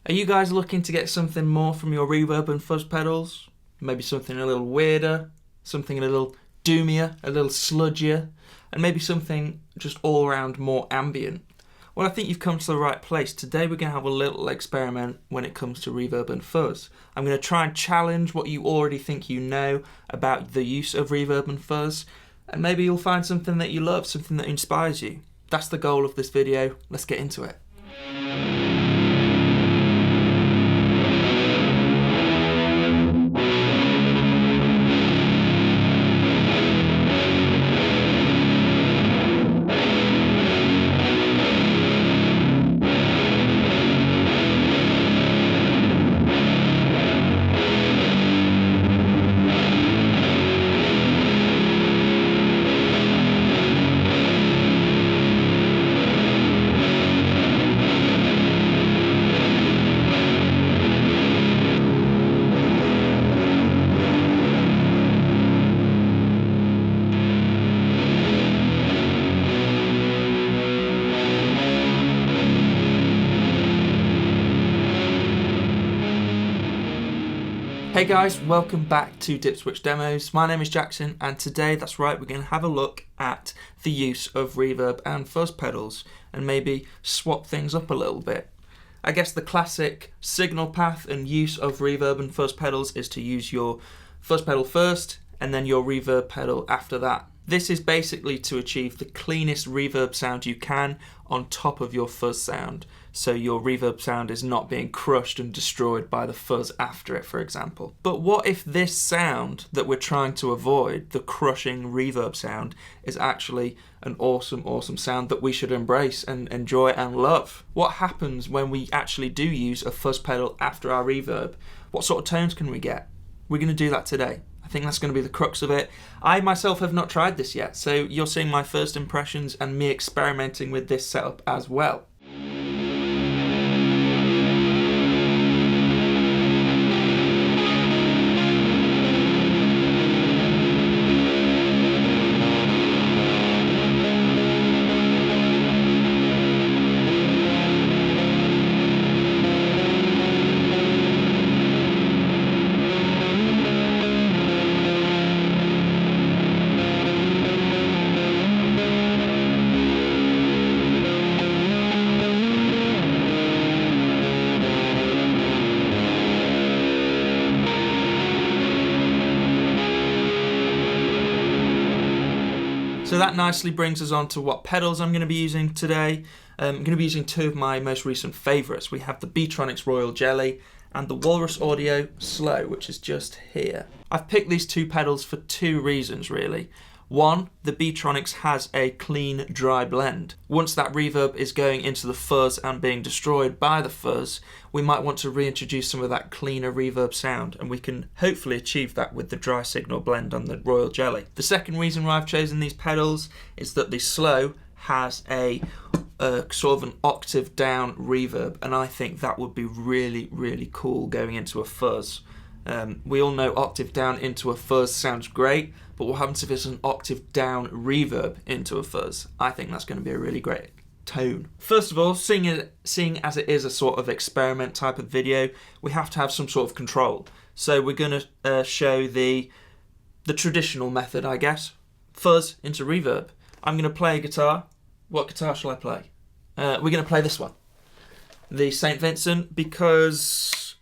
Are you guys looking to get something more from your reverb and fuzz pedals? Maybe something a little weirder, something a little doomier, a little sludgier, and maybe something just all around more ambient? Well, I think you've come to the right place. Today we're going to have a little experiment when it comes to reverb and fuzz. I'm going to try and challenge what you already think you know about the use of reverb and fuzz, and maybe you'll find something that you love, something that inspires you. That's the goal of this video. Let's get into it. Hey guys, welcome back to Dip Switch Demos. My name is Jackson, and today, that's right, we're going to have a look at the use of reverb and fuzz pedals and maybe swap things up a little bit. I guess the classic signal path and use of reverb and fuzz pedals is to use your fuzz pedal first and then your reverb pedal after that. This is basically to achieve the cleanest reverb sound you can on top of your fuzz sound, so your reverb sound is not being crushed and destroyed by the fuzz after it, for example. But what if this sound that we're trying to avoid, the crushing reverb sound, is actually an awesome sound that we should embrace and enjoy and love? What happens when we actually do use a fuzz pedal after our reverb? What sort of tones can we get? We're going to do that today. I think that's going to be the crux of it. I myself have not tried this yet, so you're seeing my first impressions and me experimenting with this setup as well. So that nicely brings us on to what pedals I'm going to be using today. I'm going to be using two of my most recent favourites. We have the B-Tronics Royal Jelly and the Walrus Audio Slow, which is just here. I've picked these two pedals for two reasons, really. One, the B-Tronics has a clean, dry blend. Once that reverb is going into the fuzz and being destroyed by the fuzz, we might want to reintroduce some of that cleaner reverb sound, and we can hopefully achieve that with the dry signal blend on the Royal Jelly. The second reason why I've chosen these pedals is that the Slow has a sort of an octave down reverb, and I think that would be really cool going into a fuzz. We all know octave down into a fuzz sounds great, but what happens if it's an octave down reverb into a fuzz? I think that's going to be a really great tone. First of all, seeing as it is a sort of experiment type of video, we have to have some sort of control. So we're going to show the traditional method, I guess. Fuzz into reverb. I'm going to play a guitar. What guitar shall I play? We're going to play this one. The St. Vincent, because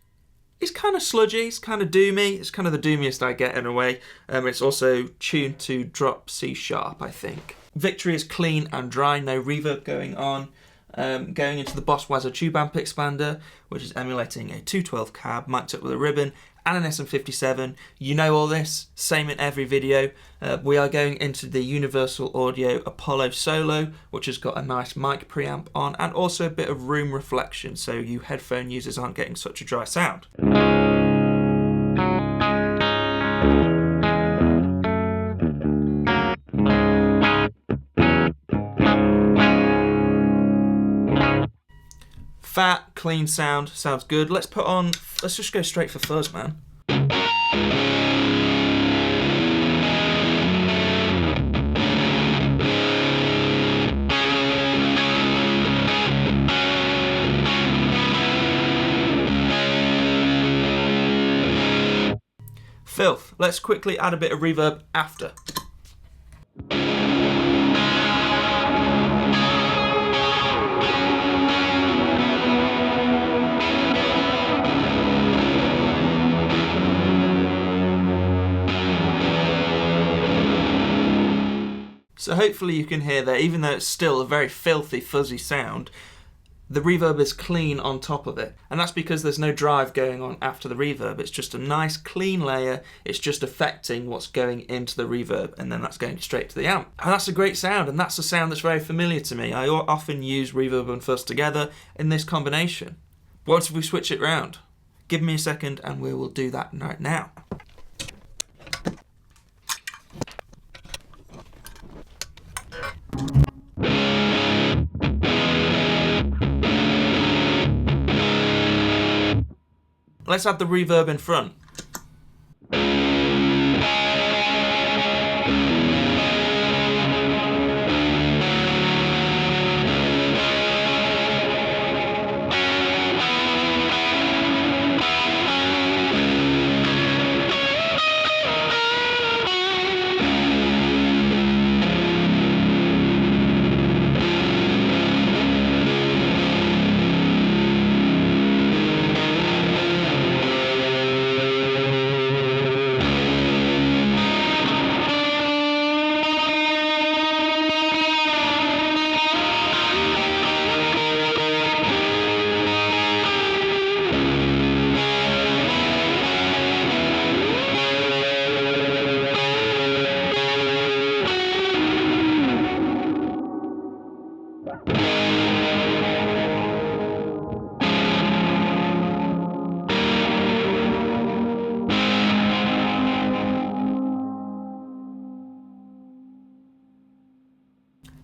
it's kind of sludgy, it's kind of doomy, it's kind of the doomiest I get in a way. It's also tuned to drop C sharp, I think. Victory is clean and dry, no reverb going on. Going into the Boss Waza tube amp expander, which is emulating a 212 cab, mic'd up with a ribbon, and an SM57. You know all this, same in every video. We are going into the Universal Audio Apollo Solo, which has got a nice mic preamp on, and also a bit of room reflection, so you headphone users aren't getting such a dry sound. Fat, clean sound, sounds good. Let's just go straight for fuzz, man. filth. Let's quickly add a bit of reverb after. So hopefully you can hear there, even though it's still a very filthy, fuzzy sound, the reverb is clean on top of it. And that's because there's no drive going on after the reverb. It's just a nice clean layer. It's just affecting what's going into the reverb, and then that's going straight to the amp. And that's a great sound, and that's a sound that's very familiar to me. I often use reverb and fuzz together in this combination. What if we switch it round? Give me a second and we will do that right now. Let's add the reverb in front.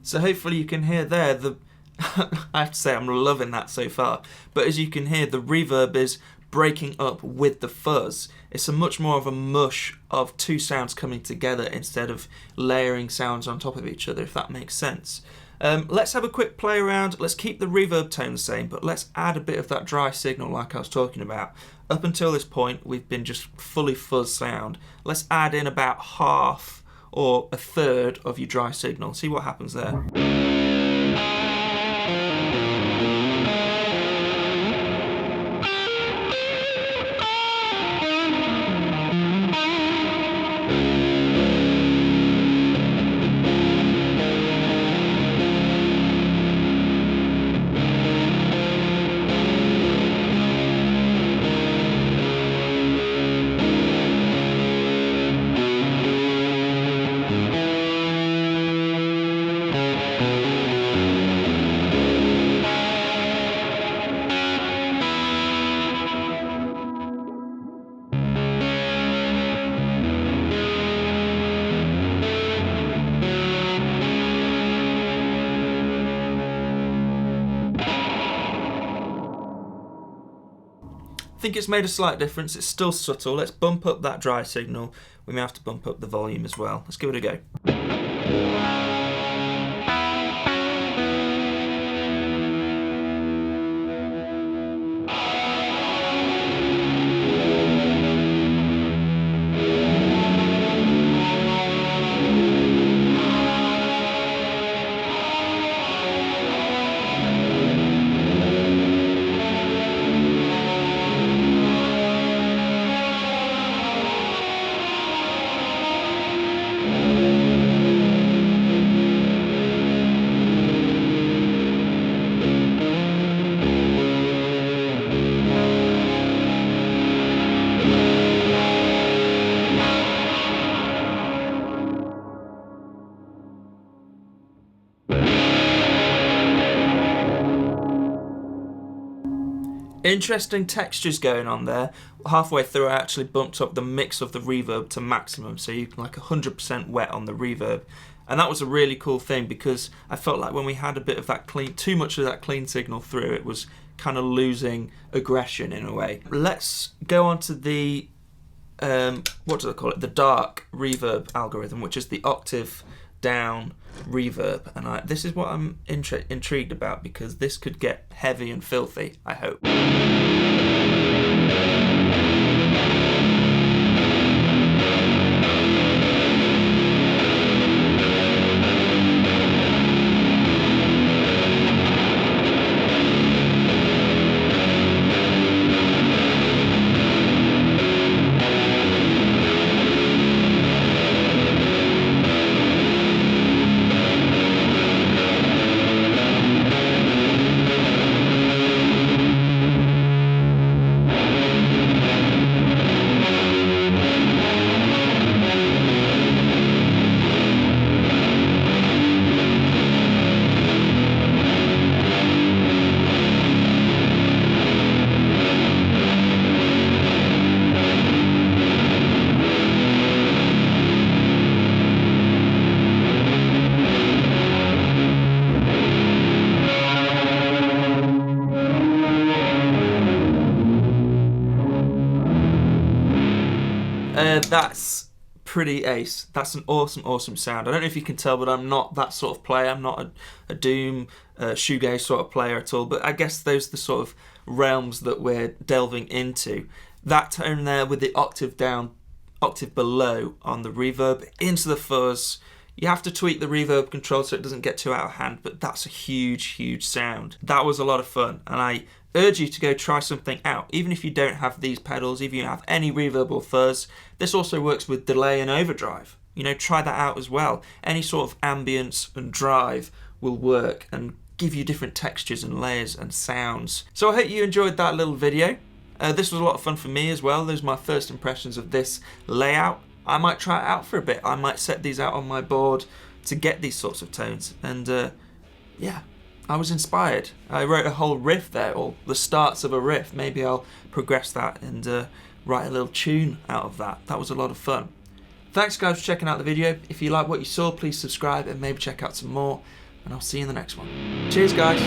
So hopefully you can hear there I have to say I'm loving that so far, but as you can hear, the reverb is breaking up with the fuzz. It's a much more of a mush of two sounds coming together instead of layering sounds on top of each other, if that makes sense. Let's have a quick play around. Let's keep the reverb tone the same, but let's add a bit of that dry signal like I was talking about. Up until this point, we've been just fully fuzz sound. Let's add in about half or a third of your dry signal. See what happens there. I think it's made a slight difference. It's still subtle. Let's bump up that dry signal. We may have to bump up the volume as well. Let's give it a go. Interesting textures going on there. Halfway through I actually bumped up the mix of the reverb to maximum, so you can like 100% wet on the reverb. And that was a really cool thing because I felt like when we had a bit of that clean, too much of that clean signal through, it was kind of losing aggression in a way. Let's go on to the, what do they call it? The dark reverb algorithm, which is the octave down reverb, and this is what I'm intrigued about because this could get heavy and filthy, I hope. That's pretty ace. That's an awesome sound. I don't know if you can tell, but I'm not that sort of player. I'm not a doom, shoegaze sort of player at all, but I guess those are the sort of realms that we're delving into. That tone there with the octave down, octave below on the reverb into the fuzz. You have to tweak the reverb control so it doesn't get too out of hand, but that's a huge sound. That was a lot of fun, and I urge you to go try something out. Even if you don't have these pedals, even if you have any reverb or fuzz, this also works with delay and overdrive. You know, try that out as well. Any sort of ambience and drive will work and give you different textures and layers and sounds. So I hope you enjoyed that little video. This was a lot of fun for me as well. Those are my first impressions of this layout. I might try it out for a bit. I might set these out on my board to get these sorts of tones. And yeah, I was inspired. I wrote a whole riff there, or the starts of a riff. Maybe I'll progress that and write a little tune out of that. That was a lot of fun. Thanks guys for checking out the video. If you like what you saw, please subscribe and maybe check out some more. And I'll see you in the next one. Cheers guys.